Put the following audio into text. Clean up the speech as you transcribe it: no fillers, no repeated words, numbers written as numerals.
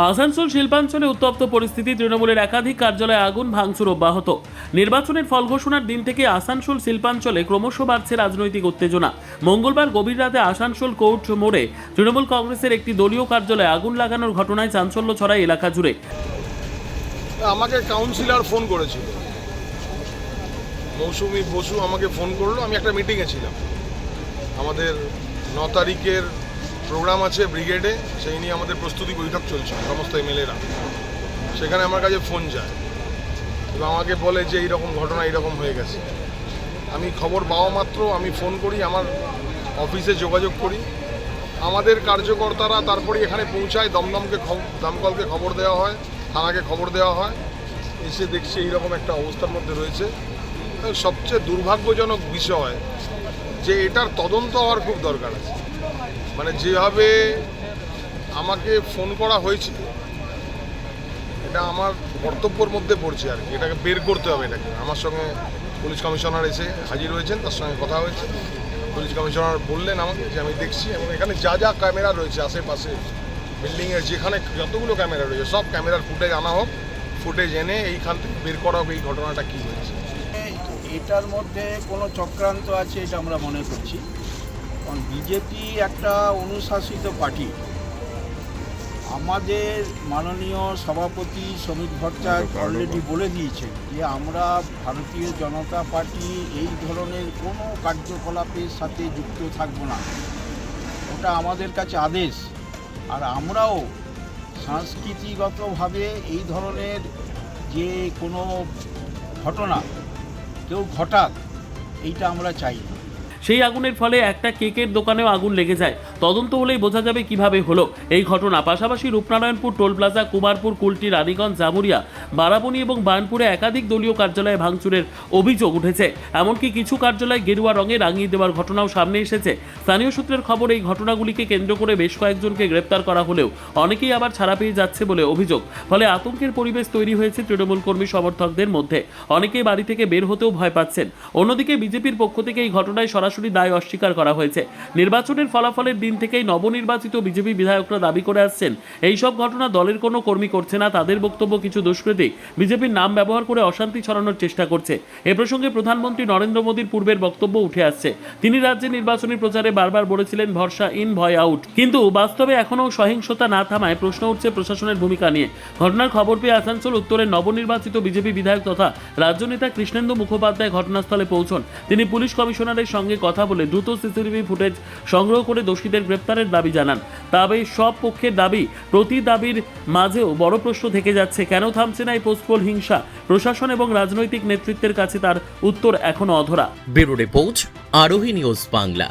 আসানসোল শিল্পাঞ্চলে উত্তপ্ত পরিস্থিতি। তৃণমূলের একাধিক কার্যালয়ে আগুন, ভাঙচুর অব্যাহত। নির্বাচনের ফল ঘোষণার দিন থেকে আসানসোল শিল্পাঞ্চলে ক্রমশ বাড়ছে রাজনৈতিক উত্তেজনা। মঙ্গলবার গভীর রাতে আসানসোল কোর্ট মোড়ে তৃণমূল কংগ্রেসের একটি দলীয় কার্যালয়ে আগুন লাগানোর ঘটনায় চাঞ্চল্য ছড়ায় এলাকা জুড়ে। আমাকে কাউন্সিলর ফোন করেছিল, মৌসুমী বসু আমাকে ফোন করলো। আমি একটা মিটিংয়ে ছিলাম, আমাদের 9 তারিখের প্রোগ্রাম আছে ব্রিগেডে, সেই নিয়ে আমাদের প্রস্তুতি বৈঠক চলছে সমস্ত এমএলএরা। সেখানে আমার কাছে ফোন যায় এবং আমাকে বলে যে এইরকম ঘটনা এইরকম হয়ে গেছে। আমি খবর পাওয়া মাত্র আমি ফোন করি, আমার অফিসে যোগাযোগ করি। আমাদের কার্যকর্তারা তারপরে এখানে পৌঁছায়, দমকলকে খবর দেওয়া হয়, থানাকে খবর দেওয়া হয়। এসে দেখছি এইরকম একটা অবস্থার মধ্যে রয়েছে। সবচেয়ে দুর্ভাগ্যজনক বিষয় যে এটার তদন্ত হওয়ার খুব দরকার আছে। মানে যেভাবে আমাকে ফোন করা হয়েছিল, এটা আমার কর্তব্যের মধ্যে পড়ছে আর কি। এটাকে বের করতে হবে। এটাকে আমার সঙ্গে পুলিশ কমিশনার এসে হাজির হয়েছেন, তার সঙ্গে কথা হয়েছে। পুলিশ কমিশনার বললেন আমাকে যে আমি দেখছি এবং এখানে যা যা ক্যামেরা রয়েছে আশেপাশে বিল্ডিংয়ের, যেখানে যতগুলো ক্যামেরা রয়েছে সব ক্যামেরার ফুটেজ আনা হোক। ফুটেজ এনে এইখান থেকে বের করা হোক এই ঘটনাটা কী হয়েছে। এটার মধ্যে কোনো চক্রান্ত আছে এটা আমরা মনে করছি, কারণ বিজেপি একটা অনুশাসিত পার্টি। আমাদের মাননীয় সভাপতি শ্রমিক ভট্টাচার্য অলরেডি বলে দিয়েছেন যে আমরা ভারতীয় জনতা পার্টি এই ধরনের কোনো কার্যকলাপের সাথে যুক্ত থাকব না। ওটা আমাদের কাছে আদেশ। আর আমরাও সাংস্কৃতিগতভাবে এই ধরনের যে কোনো ঘটনা কেউ ঘটাক, এইটা আমরা চাই না। সেই আগুনের ফলে একটা কেকের দোকানেও আগুন লেগে যায়। তদন্ত হলেই বোঝা যাবে কিভাবে হলো এই ঘটনা। পাশাপাশি রূপনারায়ণপুর, টোল প্লাজা, কুমারপুর, কুলটি, রানীগঞ্জ, জামুরিয়া, বারাবণী এবং বার্নপুরে একাধিক দলীয় কার্যালয়ে ভাঙচুরের অভিযোগ উঠেছে। এমনকি কিছু কার্যালয় গেরুয়া রঙে রাঙিয়ে দেওয়ার ঘটনাও সামনে এসেছে। স্থানীয় সূত্রের খবর, এই ঘটনাগুলিকে কেন্দ্র করে বেশ কয়েকজনকে গ্রেপ্তার করা হলেও অনেকেই আবার ছাড়া পেয়ে যাচ্ছে বলে অভিযোগ। ফলে আতঙ্কের পরিবেশ তৈরি হয়েছে তৃণমূল কর্মী সমর্থকদের মধ্যে। অনেকেই বাড়ি থেকে বের হতেও ভয় পাচ্ছেন। অন্যদিকে বিজেপির পক্ষ থেকে এই ঘটনায় সরাসরি দায় অস্বীকার করা হয়েছে। নির্বাচনের ফলাফলের দিন থেকেই নবনির্বাচিত বিজেপি বিধায়করা দাবি করে আসছেন এইসব ঘটনা দলের কোনো কর্মী করছে না। তাদের বক্তব্য, কিছু দুষ্কৃতী বিজেপির নাম ব্যবহার করে অশান্তি ছড়ানোর চেষ্টা করছে। এ প্রসঙ্গে প্রধানমন্ত্রী নরেন্দ্র মোদীর পূর্বের বক্তব্য উঠে আসছে। তিনি রাজ্যে নির্বাচনী প্রচারে বারবার বলেছিলেন ভরসা ইন, ভয় আউট। কিন্তু বাস্তবে এখনও সহিংসতা না থামায় প্রশ্ন উঠছে প্রশাসনের ভূমিকা নিয়ে। ঘটনার খবর পেয়ে আসানসোল উত্তরের নবনির্বাচিত বিজেপি বিধায়ক তথা রাজ্য নেতা কৃষ্ণেন্দু মুখোপাধ্যায় ঘটনাস্থলে পৌঁছন। তিনি পুলিশ কমিশনারের সঙ্গে কথা বলে দ্রুত সিসিটিভি ফুটেজ সংগ্রহ করে দোষীদের গ্রেপ্তারের দাবি জানান। তবে সব পক্ষের দাবি, প্রতি দাবির মাঝেও বড় প্রশ্ন থেকে যাচ্ছে, কেন থামছে না এই পোস্টপোল হিংসা? প্রশাসন এবং রাজনৈতিক নেতৃত্বের কাছে তার উত্তর এখনো অধরা। ব্যুরো রিপোর্ট, আরোহী নিউজ বাংলা।